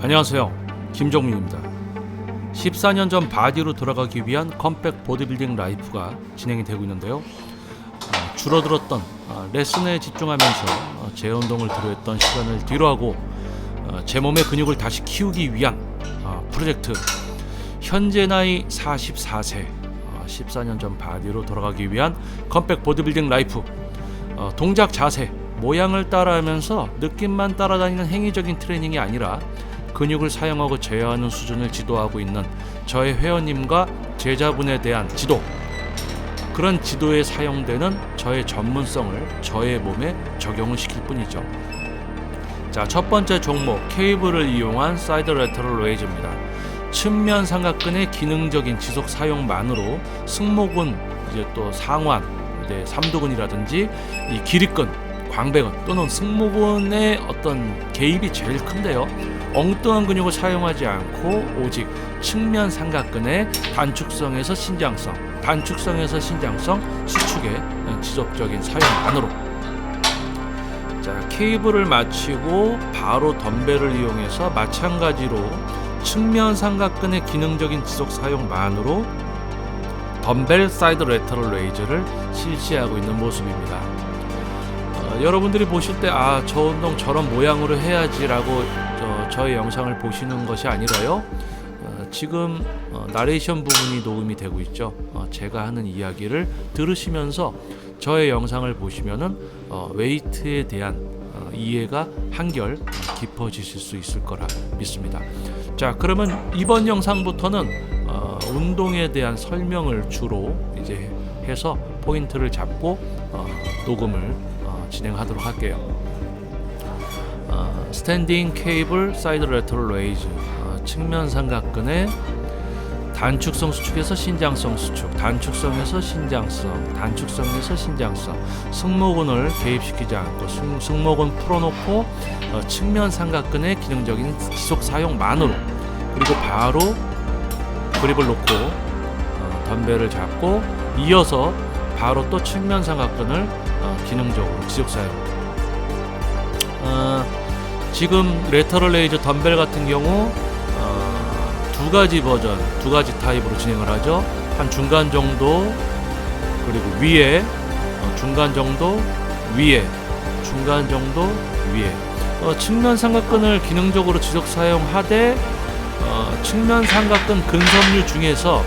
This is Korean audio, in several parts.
안녕하세요, 김종민입니다. 14년 전 바디로 돌아가기 위한 컴백 보디빌딩 라이프가 진행이 되고 있는데요. 줄어들었던 레슨에 집중하면서 재운동을 들여했던 시간을 뒤로하고 제 몸의 근육을 다시 키우기 위한 프로젝트, 현재 나이 44세 14년 전 바디로 돌아가기 위한 컴백 보디빌딩 라이프. 동작, 자세, 모양을 따라하면서 느낌만 따라다니는 행위적인 트레이닝이 아니라 근육을 사용하고 제어하는 수준을 지도하고 있는 저의 회원님과 제자분에 대한 지도, 그런 지도에 사용되는 저의 전문성을 저의 몸에 적용을 시킬 뿐이죠. 자, 첫 번째 종목, 케이블을 이용한 사이드 레터럴 레이즈입니다. 측면 삼각근의 기능적인 지속 사용만으로 승모근, 이제 또 상완, 삼두근이라든지 이 기립근, 광배근 또는 승모근의 어떤 개입이 제일 큰데요. 엉뚱한 근육을 사용하지 않고 오직 측면 삼각근의 단축성에서 신장성, 단축성에서 신장성 수축의 지속적인 사용만으로. 자, 케이블을 마치고 바로 덤벨을 이용해서 마찬가지로 측면 삼각근의 기능적인 지속 사용만으로 덤벨 사이드 레터럴 레이즈를 실시하고 있는 모습입니다. 여러분들이 보실 때 저 운동 저런 모양으로 해야지라고 저의 영상을 보시는 것이 아니라요, 지금 나레이션 부분이 녹음이 되고 있죠. 제가 하는 이야기를 들으시면서 저의 영상을 보시면은 웨이트에 대한 이해가 한결 깊어지실 수 있을 거라 믿습니다. 자, 그러면 이번 영상부터는 운동에 대한 설명을 주로 이제 해서 포인트를 잡고 녹음을 진행하도록 할게요. 스탠딩 케이블 사이드 레터럴 레이즈, 측면 삼각근의 단축성 수축에서 신장성 수축, 단축성에서 신장성, 단축성에서 신장성, 승모근을 개입시키지 않고 승모근 풀어놓고 측면 삼각근의 기능적인 지속 사용만으로, 그리고 바로 그립을 놓고 덤벨을 잡고 이어서 바로 또 측면 삼각근을 기능적으로 지속 사용. 지금 레터럴 레이즈 덤벨 같은 경우 두 가지 버전, 두 가지 타입으로 진행을 하죠. 한 중간 정도, 그리고 위에, 중간 정도, 위에, 중간 정도, 위에. 측면 삼각근을 기능적으로 지속 사용하되 측면 삼각근 근섬유 중에서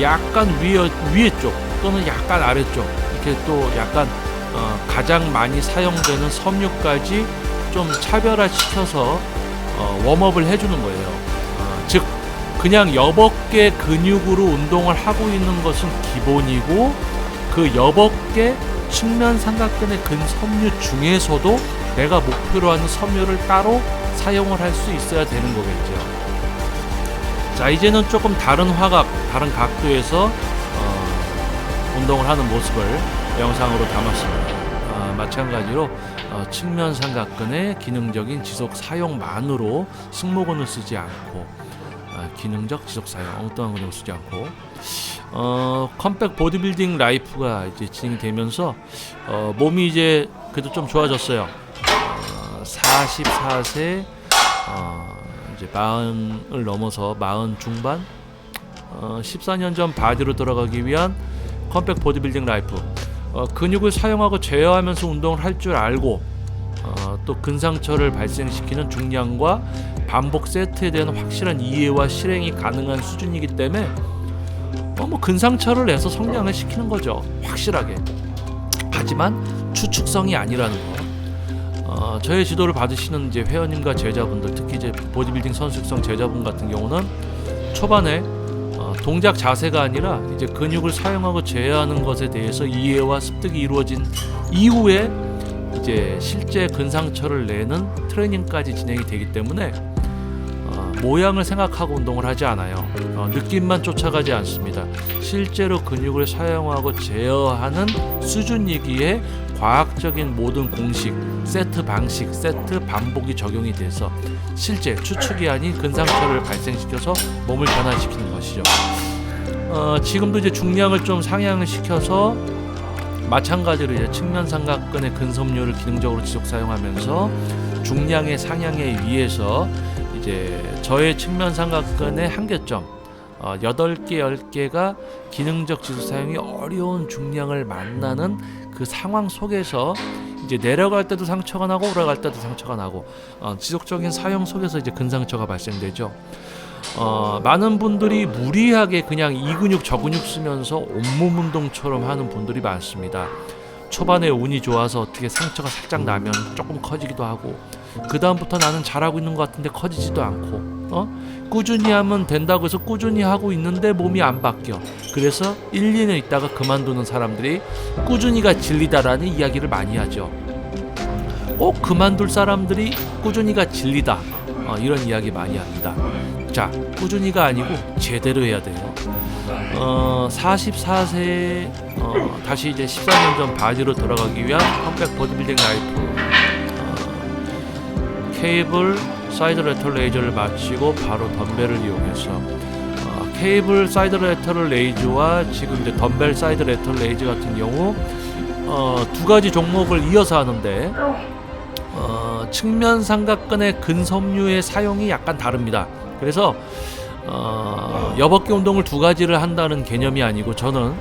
약간 위에 쪽 또는 약간 아래쪽, 이렇게 또 약간 가장 많이 사용되는 섬유까지 좀 차별화시켜서 웜업을 해주는 거예요. 즉 그냥 여벅게 근육으로 운동을 하고 있는 것은 기본이고, 그 여벅게 측면 삼각근의 근섬유 중에서도 내가 목표로 하는 섬유를 따로 사용을 할 수 있어야 되는 거겠죠. 자, 이제는 조금 다른 화각, 다른 각도에서 운동을 하는 모습을 영상으로 담았습니다. 마찬가지로 측면 삼각근의 기능적인 지속 사용만으로 승모근을 쓰지 않고, 기능적 지속 사용, 엉뚱한 근육을 쓰지 않고, 컴백 보디빌딩 라이프가 이제 진행되면서 몸이 이제 그래도 좀 좋아졌어요. 44세, 이제 40을 넘어서 40 중반, 14년 전 바디로 돌아가기 위한 컴백 보디빌딩 라이프. 근육을 사용하고 제어하면서 운동을 할 줄 알고, 또 근상처를 발생시키는 중량과 반복 세트에 대한 확실한 이해와 실행이 가능한 수준이기 때문에 근상처를 내서 성량을 시키는 거죠, 확실하게. 하지만 추측성이 아니라는 거. 저의 지도를 받으시는 이제 회원님과 제자분들, 특히 이제 보디빌딩 선수육성 제자분 같은 경우는 초반에 동작 자세가 아니라 이제 근육을 사용하고 제어하는 것에 대해서 이해와 습득이 이루어진 이후에 이제 실제 근상처를 내는 트레이닝까지 진행이 되기 때문에 모양을 생각하고 운동을 하지 않아요. 느낌만 쫓아가지 않습니다. 실제로 근육을 사용하고 제어하는 수준이기에 과학적인 모든 공식, 세트 방식, 세트 반복이 적용이 돼서 실제 추측이 아닌 근상처를 발생시켜서 몸을 변화시키는 것이죠. 지금도 이제 중량을 좀 상향을 시켜서 마찬가지로 이제 측면 삼각근의 근섬유를 기능적으로 지속 사용하면서 중량의 상향에 의해서 이제 이제 저의 측면 삼각근의 한계점 8개, 10개가 기능적 지속 사용이 어려운 중량을 만나는 그 상황 속에서 이제 내려갈 때도 상처가 나고 올라갈 때도 상처가 나고 지속적인 사용 속에서 이제 근상처가 발생되죠. 많은 분들이 무리하게 그냥 이 근육 저 근육 쓰면서 온몸 운동처럼 하는 분들이 많습니다. 초반에 운이 좋아서 어떻게 상처가 살짝 나면 조금 커지기도 하고 그 다음부터 나는 잘하고 있는 것 같은데 커지지도 않고 꾸준히 하면 된다고 해서 꾸준히 하고 있는데 몸이 안 바뀌어. 그래서 1, 2년 있다가 그만두는 사람들이 꾸준히가 진리다라는 이야기를 많이 하죠. 꼭 그만둘 사람들이 꾸준히가 진리다 이런 이야기 많이 합니다. 자, 꾸준히가 아니고 제대로 해야 돼요. 44세에 다시 이제 14년 전 바디로 돌아가기 위한 컴백 보디빌딩 라이프 케이블 사이드 레터 레이저를 마치고 바로 덤벨을 이용해서 케이블 사이드 레터 레이저와 지금 이제 덤벨 사이드 레터 레이저 같은 경우 두 가지 종목을 이어서 하는데 측면 삼각근의 근섬유의 사용이 약간 다릅니다. 그래서 여벅기 운동을 두 가지를 한다는 개념이 아니고 저는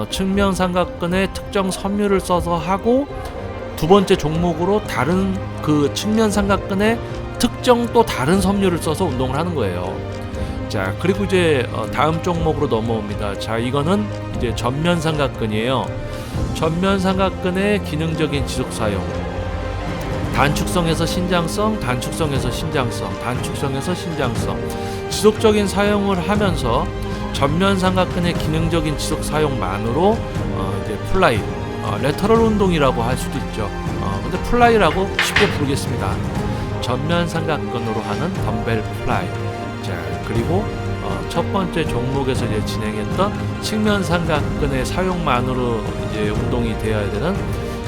측면 삼각근의 특정 섬유를 써서 하고 두 번째 종목으로 다른 그 측면 삼각근의 특정 또 다른 섬유를 써서 운동을 하는 거예요. 자, 그리고 이제 다음 종목으로 넘어옵니다. 자, 이거는 이제 전면 삼각근이에요. 전면 삼각근의 기능적인 지속 사용. 단축성에서 신장성, 단축성에서 신장성, 단축성에서 신장성. 지속적인 사용을 하면서 전면 삼각근의 기능적인 지속 사용만으로 이제 플라이, 레터럴 운동이라고 할 수도 있죠. 근데 플라이라고 쉽게 부르겠습니다. 전면 삼각근으로 하는 덤벨 플라이. 자, 그리고 첫 번째 종목에서 이제 진행했던 측면 삼각근의 사용만으로 이제 운동이 되어야 되는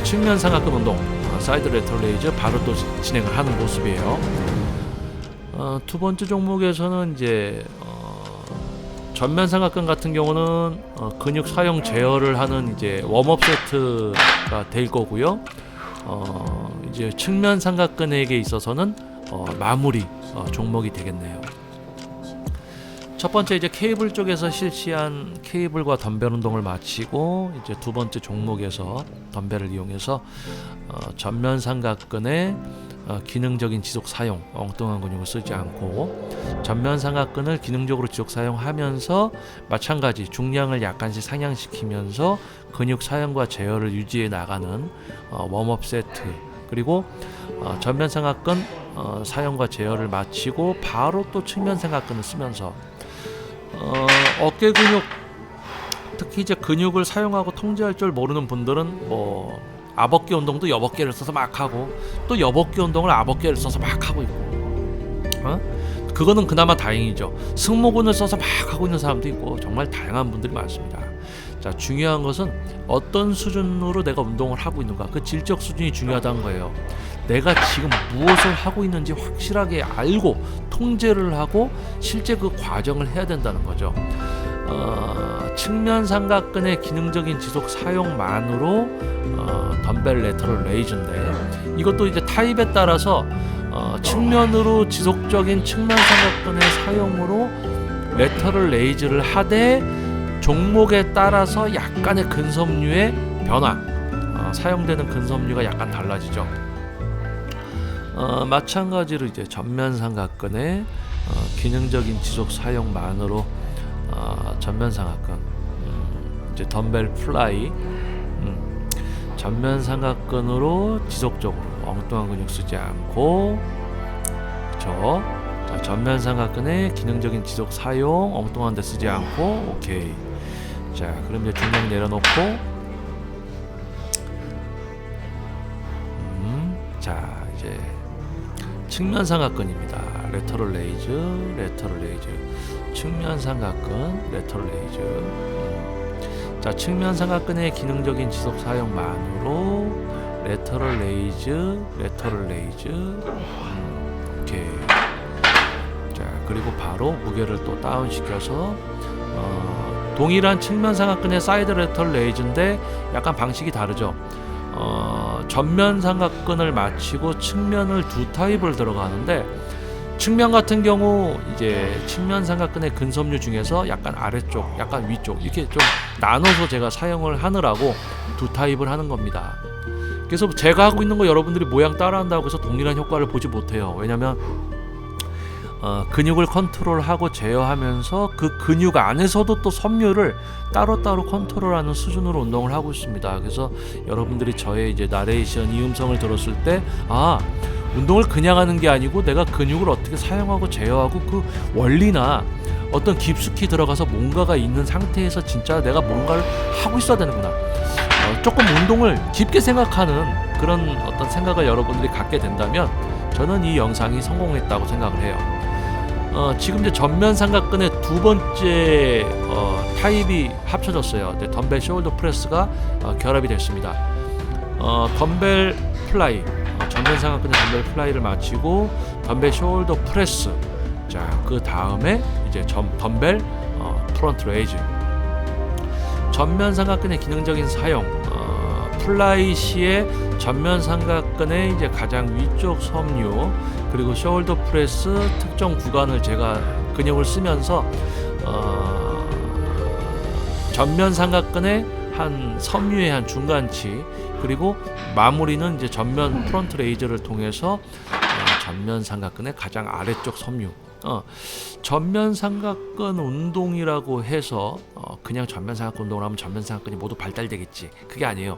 측면 삼각근 운동, 사이드 레터 레이저 바로 또 진행을 하는 모습이에요. 두 번째 종목에서는 이제 전면 삼각근 같은 경우는 근육 사용 제어를 하는 이제 웜업 세트가 될 거고요. 이제 측면 삼각근에게 있어서는 마무리 종목이 되겠네요. 첫 번째 이제 케이블 쪽에서 실시한 케이블과 덤벨 운동을 마치고 이제 두 번째 종목에서 덤벨을 이용해서 전면 삼각근의 기능적인 지속 사용, 엉뚱한 근육을 쓰지 않고 전면 삼각근을 기능적으로 지속 사용하면서 마찬가지 중량을 약간씩 상향시키면서 근육 사용과 제어를 유지해 나가는 웜업 세트. 그리고 전면 삼각근 사용과 제어를 마치고 바로 또 측면 삼각근을 쓰면서 어깨 근육, 특히 이제 근육을 사용하고 통제할 줄 모르는 분들은 뭐 아벅기 운동도 여벅개를 써서 막 하고 또 여벅기 운동을 아벅개를 써서 막 하고 있고 그거는 그나마 다행이죠. 승모근을 써서 막 하고 있는 사람도 있고 정말 다양한 분들이 많습니다. 자, 중요한 것은 어떤 수준으로 내가 운동을 하고 있는가, 그 질적 수준이 중요하다는 거예요. 내가 지금 무엇을 하고 있는지 확실하게 알고 통제를 하고 실제 그 과정을 해야 된다는 거죠. 측면 삼각근의 기능적인 지속 사용만으로 덤벨 레터럴 레이즈인데 이것도 이제 타입에 따라서 측면으로 지속적인 측면 삼각근의 사용으로 레터럴 레이즈를 하되 종목에 따라서 약간의 근섬유의 변화, 사용되는 근섬유가 약간 달라지죠. 마찬가지로 이제 전면 삼각근의 기능적인 지속 사용만으로 전면 삼각근, 이제 덤벨 플라이, 전면 삼각근으로 지속적으로 엉뚱한 근육 쓰지 않고, 그렇죠? 자, 전면 삼각근의 기능적인 지속 사용, 엉뚱한 데 쓰지 않고, 오케이. 자, 그럼 이제 중량 내려놓고, 자, 이제 측면 삼각근입니다. 레터럴 레이즈, 레터럴 레이즈, 측면 삼각근, 레터럴 레이즈. 자, 측면 삼각근의 기능적인 지속 사용만으로 레터럴 레이즈, 레터럴 레이즈. 오케이. 자, 그리고 바로 무게를 또 다운 시켜서 동일한 측면 삼각근의 사이드 레터럴 레이즈인데 약간 방식이 다르죠. 전면 삼각근을 마치고 측면을 두 타입을 들어가는데 측면 같은 경우 이제 측면 삼각근의 근섬유 중에서 약간 아래쪽, 약간 위쪽 이렇게 좀 나눠서 제가 사용을 하느라고 두 타입을 하는 겁니다. 그래서 제가 하고 있는 거 여러분들이 모양 따라한다고 해서 동일한 효과를 보지 못해요. 왜냐면 근육을 컨트롤하고 제어하면서 그 근육 안에서도 또 섬유를 따로따로 컨트롤하는 수준으로 운동을 하고 있습니다. 그래서 여러분들이 저의 이제 나레이션 이 음성을 들었을 때 운동을 그냥 하는 게 아니고 내가 근육을 어떻게 사용하고 제어하고 그 원리나 어떤 깊숙이 들어가서 뭔가가 있는 상태에서 진짜 내가 뭔가를 하고 있어야 되는구나. 조금 운동을 깊게 생각하는 그런 어떤 생각을 여러분들이 갖게 된다면 저는 이 영상이 성공했다고 생각을 해요. 지금 이제 전면 삼각근의 두 번째 타입이 합쳐졌어요. 덤벨 숄더 프레스가 결합이 됐습니다. 덤벨 플라이, 전면 삼각근의 덤벨 플라이를 마치고 덤벨 숄더 프레스. 자, 그 다음에 이제 덤벨 프론트 레이즈. 전면 삼각근의 기능적인 사용. 플라이 시에 전면 삼각근의 이제 가장 위쪽 섬유 그리고 숄더 프레스 특정 구간을 제가 근육을 쓰면서 전면 삼각근의 한 섬유의 한 중간치 그리고 마무리는 이제 전면 프론트 레이저를 통해서 전면 삼각근의 가장 아래쪽 섬유. 전면 삼각근 운동이라고 해서 그냥 전면 삼각근 운동을 하면 전면 삼각근이 모두 발달되겠지. 그게 아니에요.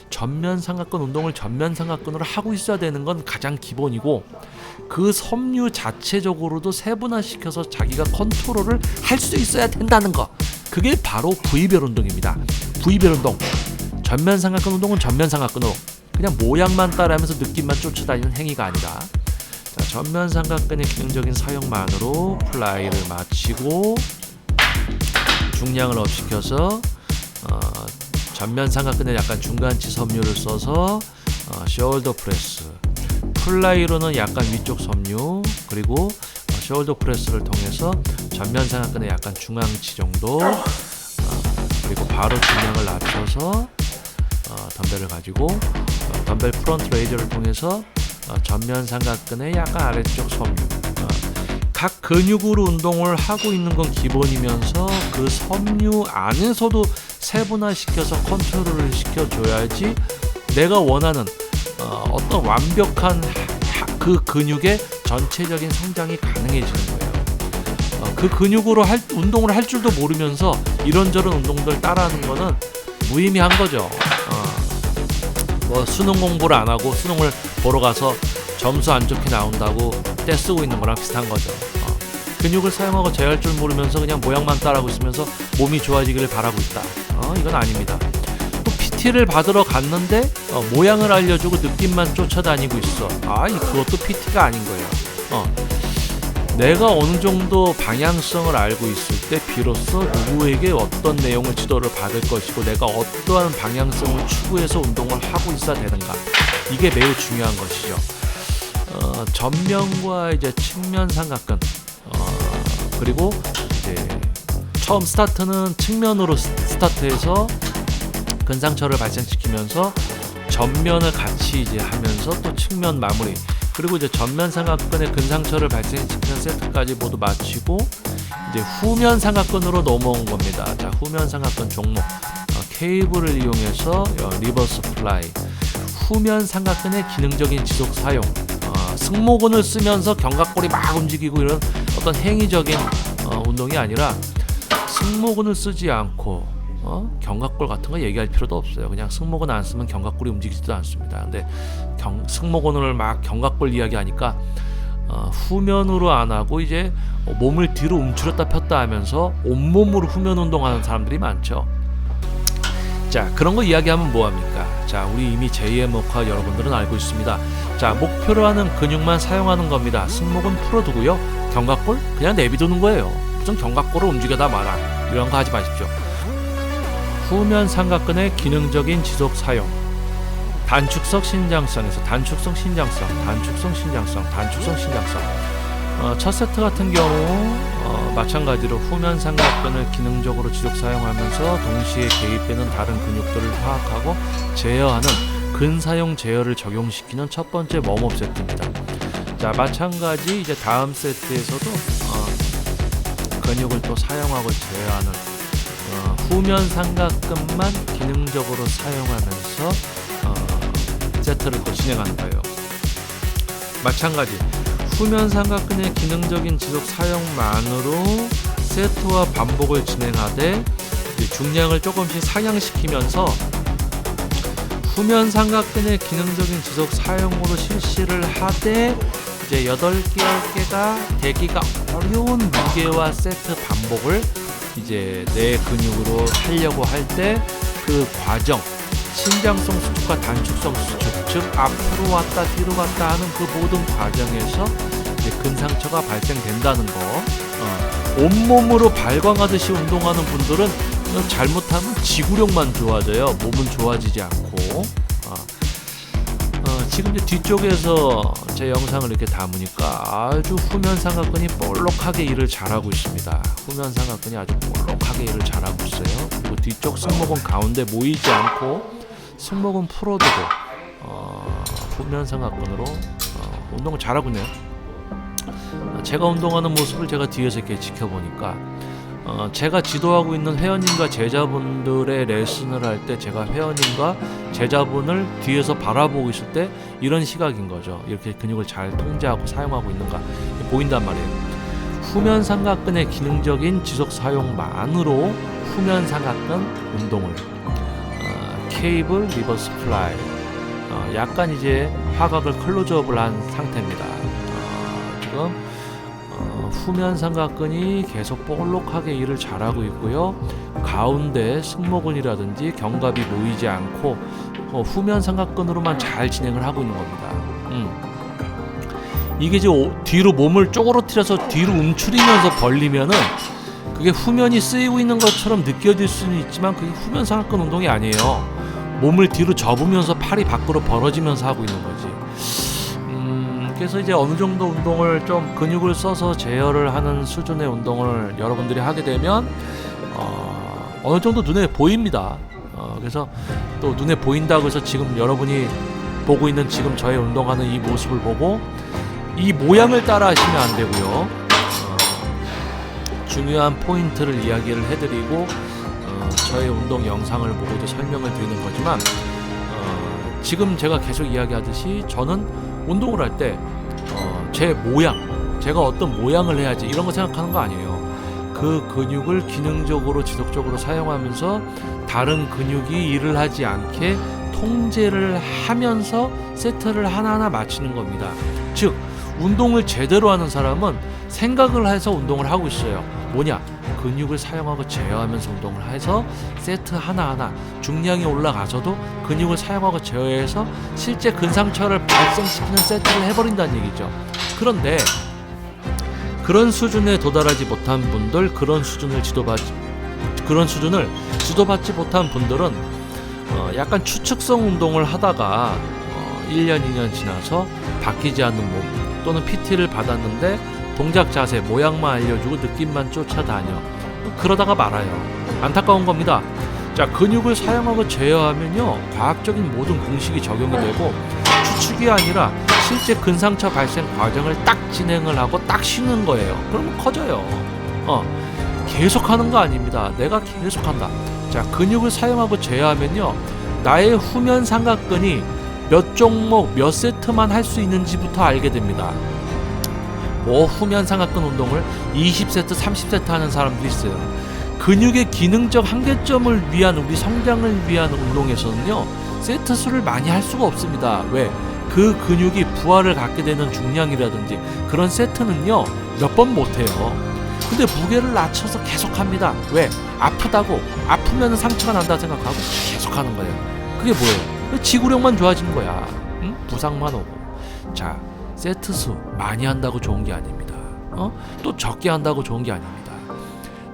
전면 삼각근 운동을 전면 삼각근으로 하고 있어야 되는 건 가장 기본이고 그 섬유 자체적으로도 세분화시켜서 자기가 컨트롤을 할 수 있어야 된다는 거. 그게 바로 부위별 운동입니다. 부위별 운동. 전면 삼각근 운동은 전면 삼각근으로 그냥 모양만 따라하면서 느낌만 쫓아다니는 행위가 아니라 전면 삼각근의 기능적인 사용만으로 플라이를 마치고 중량을 업시켜서 전면 삼각근에 약간 중간치 섬유를 써서 숄더 프레스, 플라이로는 약간 위쪽 섬유 그리고 숄더 프레스를 통해서 전면 삼각근에 약간 중앙치 정도 그리고 바로 중량을 낮춰서 덤벨을 가지고 덤벨 프론트 레이저를 통해서 전면 삼각근의 약간 아래쪽 섬유. 각 근육으로 운동을 하고 있는 건 기본이면서 그 섬유 안에서도 세분화시켜서 컨트롤을 시켜줘야지 내가 원하는 어떤 완벽한 그 근육의 전체적인 성장이 가능해지는 거예요. 그 근육으로 운동을 할 줄도 모르면서 이런저런 운동들 따라하는 거는 무의미한 거죠. 수능 공부를 안 하고 수능을 보러 가서 점수 안 좋게 나온다고 떼쓰고 있는 거랑 비슷한 거죠. 근육을 사용하고 제어할 줄 모르면서 그냥 모양만 따라하고 있으면서 몸이 좋아지기를 바라고 있다. 이건 아닙니다. 또 PT를 받으러 갔는데 모양을 알려주고 느낌만 쫓아다니고 있어. 그것도 PT가 아닌 거예요. 내가 어느 정도 방향성을 알고 있을 때 비로소 누구에게 어떤 내용을 지도를 받을 것이고 내가 어떠한 방향성을 추구해서 운동을 하고 있어야 되는가, 이게 매우 중요한 것이죠. 전면과 이제 측면 삼각근 그리고 이제 처음 스타트는 측면으로 스타트해서 근상처를 발생시키면서 전면을 같이 이제 하면서 또 측면 마무리 그리고 이제 전면 삼각근의 근상처를 발생시키는 세트까지 모두 마치고 이제 후면 삼각근으로 넘어온 겁니다. 자, 후면 삼각근 종목 케이블을 이용해서 리버스 플라이, 후면 삼각근의 기능적인 지속 사용, 승모근을 쓰면서 견갑골이 막 움직이고 이런 어떤 행위적인 운동이 아니라 승모근을 쓰지 않고 견갑골 같은 거 얘기할 필요도 없어요. 그냥 승모근 안 쓰면 견갑골이 움직이지도 않습니다. 근데 승모근을 막 견갑골 이야기하니까 후면으로 안 하고 이제 몸을 뒤로 움츠렸다 폈다 하면서 온몸으로 후면 운동하는 사람들이 많죠. 자, 그런 거 이야기하면 뭐합니까? 자, 우리 이미 제2의 목화 여러분들은 알고 있습니다. 자, 목표로 하는 근육만 사용하는 겁니다. 승모근 풀어두고요. 견갑골 그냥 내비두는 거예요. 무슨 견갑골을 움직여다 마라 이런 거 하지 마십시오. 후면 삼각근의 기능적인 지속 사용, 단축성 신장성에서 단축성 신장성. 첫 세트 같은 경우 마찬가지로 후면 삼각근을 기능적으로 지속 사용하면서 동시에 개입되는 다른 근육들을 파악하고 제어하는 근사용 제어를 적용시키는 첫 번째 웜업 세트입니다. 자, 자, 마찬가지 이제 다음 세트에서도 근육을 또 사용하고 제어하는 후면 삼각근만 기능적으로 사용하면서 세트를 또 진행하는 거예요. 마찬가지 후면 삼각근의 기능적인 지속 사용만으로 세트와 반복을 진행하되 중량을 조금씩 상향시키면서 후면 삼각근의 기능적인 지속 사용으로 실시를 하되 이제 8개, 10개가 되기가 어려운 무게와 세트 반복을 이제 내 근육으로 하려고 할 때 그 과정, 신장성 수축과 단축성 수축, 즉 앞으로 왔다 뒤로 갔다 하는 그 모든 과정에서 이제 근상처가 발생된다는 거. 온몸으로 발광하듯이 운동하는 분들은 잘못하면 지구력만 좋아져요. 몸은 좋아지지 않고. 지금 이제 뒤쪽에서 제 영상을 이렇게 담으니까 아주 후면 삼각근이 볼록하게 일을 잘하고 있습니다. 후면 삼각근이 아주 볼록하게 일을 잘하고 있어요. 그리고 뒤쪽 승모근 가운데 모이지 않고 승모근 풀어두고 후면 삼각근으로 운동을 잘하고 있네요. 제가 운동하는 모습을 제가 뒤에서 이렇게 지켜보니까 제가 지도하고 있는 회원님과 제자분들의 레슨을 할 때 제가 회원님과 제자분을 뒤에서 바라보고 있을 때 이런 시각인 거죠. 이렇게 근육을 잘 통제하고 사용하고 있는가 보인단 말이에요. 후면 삼각근의 기능적인 지속 사용만으로 후면 삼각근 운동을 케이블 리버스 플라이 약간 이제 화각을 클로즈업을 한 상태입니다. 지금 후면 삼각근이 계속 볼록하게 일을 잘하고 있고요. 가운데 승모근이라든지 견갑이 모이지 않고 후면 삼각근으로만 잘 진행을 하고 있는 겁니다. 이게 이제 뒤로 몸을 쪼그러뜨려서 뒤로 움츠리면서 벌리면은 그게 후면이 쓰이고 있는 것처럼 느껴질 수는 있지만 그게 후면 삼각근 운동이 아니에요. 몸을 뒤로 접으면서 팔이 밖으로 벌어지면서 하고 있는 거지. 그래서 이제 어느 정도 운동을 좀 근육을 써서 제어를 하는 수준의 운동을 여러분들이 하게 되면 어느 정도 눈에 보입니다. 그래서 또 눈에 보인다고 해서 지금 여러분이 보고 있는 지금 저의 운동하는 이 모습을 보고 이 모양을 따라 하시면 안 되고요. 중요한 포인트를 이야기를 해드리고 저의 운동 영상을 보고도 설명을 드리는 거지만 지금 제가 계속 이야기하듯이 저는 운동을 할 때 제 모양, 제가 어떤 모양을 해야지 이런 거 생각하는 거 아니에요. 그 근육을 기능적으로 지속적으로 사용하면서 다른 근육이 일을 하지 않게 통제를 하면서 세트를 하나하나 맞추는 겁니다. 즉 운동을 제대로 하는 사람은 생각을 해서 운동을 하고 있어요. 뭐냐? 근육을 사용하고 제어하면서 운동을 해서 세트 하나하나 중량이 올라가서도 근육을 사용하고 제어해서 실제 근상처를 발생시키는 세트를 해버린다는 얘기죠. 그런데 그런 수준에 도달하지 못한 분들, 그런 수준을 지도받지 못한 분들은 약간 추측성 운동을 하다가 1년, 2년 지나서 바뀌지 않는 몸 또는 PT를 받았는데 동작 자세, 모양만 알려주고 느낌만 쫓아다녀. 그러다가 말아요. 안타까운 겁니다. 자, 근육을 사용하고 제어하면요, 과학적인 모든 공식이 적용이 되고 추측이 아니라 실제 근상처 발생 과정을 딱 진행을 하고 딱 쉬는 거예요. 그러면 커져요. 계속하는 거 아닙니다. 내가 계속한다. 자, 근육을 사용하고 제어하면요, 나의 후면 삼각근이 몇 종목, 몇 세트만 할 수 있는지부터 알게 됩니다. 후면 삼각근 운동을 20세트, 30세트 하는 사람도 있어요. 근육의 기능적 한계점을 위한, 우리 성장을 위한 운동에서는요, 세트 수를 많이 할 수가 없습니다. 왜? 그 근육이 부하를 갖게 되는 중량이라든지 그런 세트는요, 몇 번 못해요. 근데 무게를 낮춰서 계속합니다. 왜? 아프다고, 아프면 상처가 난다 생각하고 계속하는 거예요. 그게 뭐예요? 지구력만 좋아진 거야. 응? 부상만 오고. 자, 세트 수 많이 한다고 좋은 게 아닙니다. 또 적게 한다고 좋은 게 아닙니다.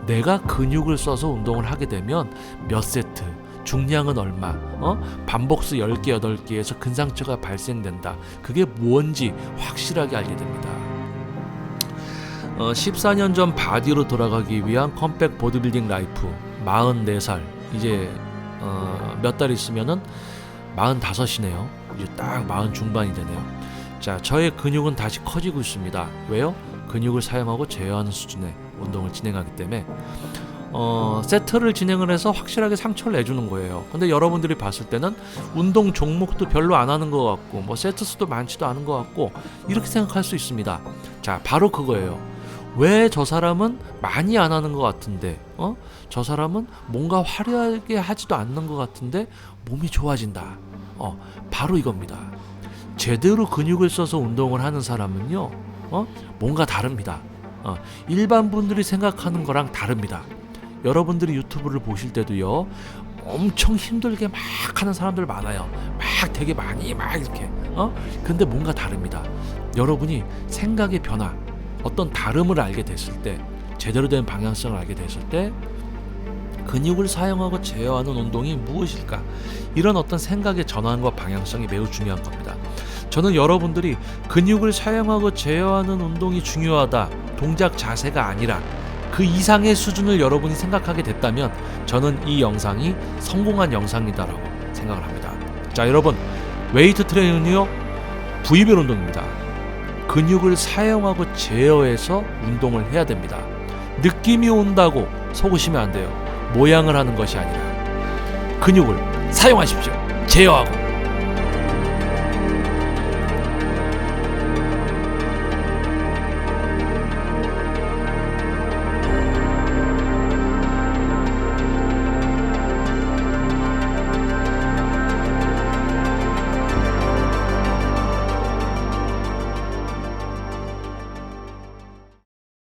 내가 근육을 써서 운동을 하게 되면 몇 세트, 중량은 얼마, 반복수 10개, 8개에서 근상처가 발생된다. 그게 뭔지 확실하게 알게 됩니다. 14년 전 바디로 돌아가기 위한 컴백 보디빌딩 라이프, 44살, 이제 몇 달 있으면은 45이네요. 이제 딱 40 중반이 되네요. 자, 저의 근육은 다시 커지고 있습니다. 왜요? 근육을 사용하고 제어하는 수준의 운동을 진행하기 때문에 세트를 진행을 해서 확실하게 상처를 내주는 거예요. 근데 여러분들이 봤을 때는 운동 종목도 별로 안 하는 것 같고 뭐 세트 수도 많지도 않은 것 같고 이렇게 생각할 수 있습니다. 자, 바로 그거예요. 왜 저 사람은 많이 안 하는 것 같은데 저 사람은 뭔가 화려하게 하지도 않는 것 같은데 몸이 좋아진다. 바로 이겁니다. 제대로 근육을 써서 운동을 하는 사람은요 뭔가 다릅니다. 일반 분들이 생각하는 거랑 다릅니다. 여러분들이 유튜브를 보실 때도요 엄청 힘들게 막 하는 사람들 많아요. 막 되게 많이 막 이렇게 근데 뭔가 다릅니다. 여러분이 생각의 변화, 어떤 다름을 알게 됐을 때, 제대로 된 방향성을 알게 됐을 때 근육을 사용하고 제어하는 운동이 무엇일까? 이런 어떤 생각의 전환과 방향성이 매우 중요한 겁니다. 저는 여러분들이 근육을 사용하고 제어하는 운동이 중요하다, 동작 자세가 아니라 그 이상의 수준을 여러분이 생각하게 됐다면 저는 이 영상이 성공한 영상이다라고 생각을 합니다. 자, 여러분, 웨이트 트레이닝은요 부위별 운동입니다. 근육을 사용하고 제어해서 운동을 해야 됩니다. 느낌이 온다고 속으시면 안 돼요. 모양을 하는 것이 아니라 근육을 사용하십시오. 제어하고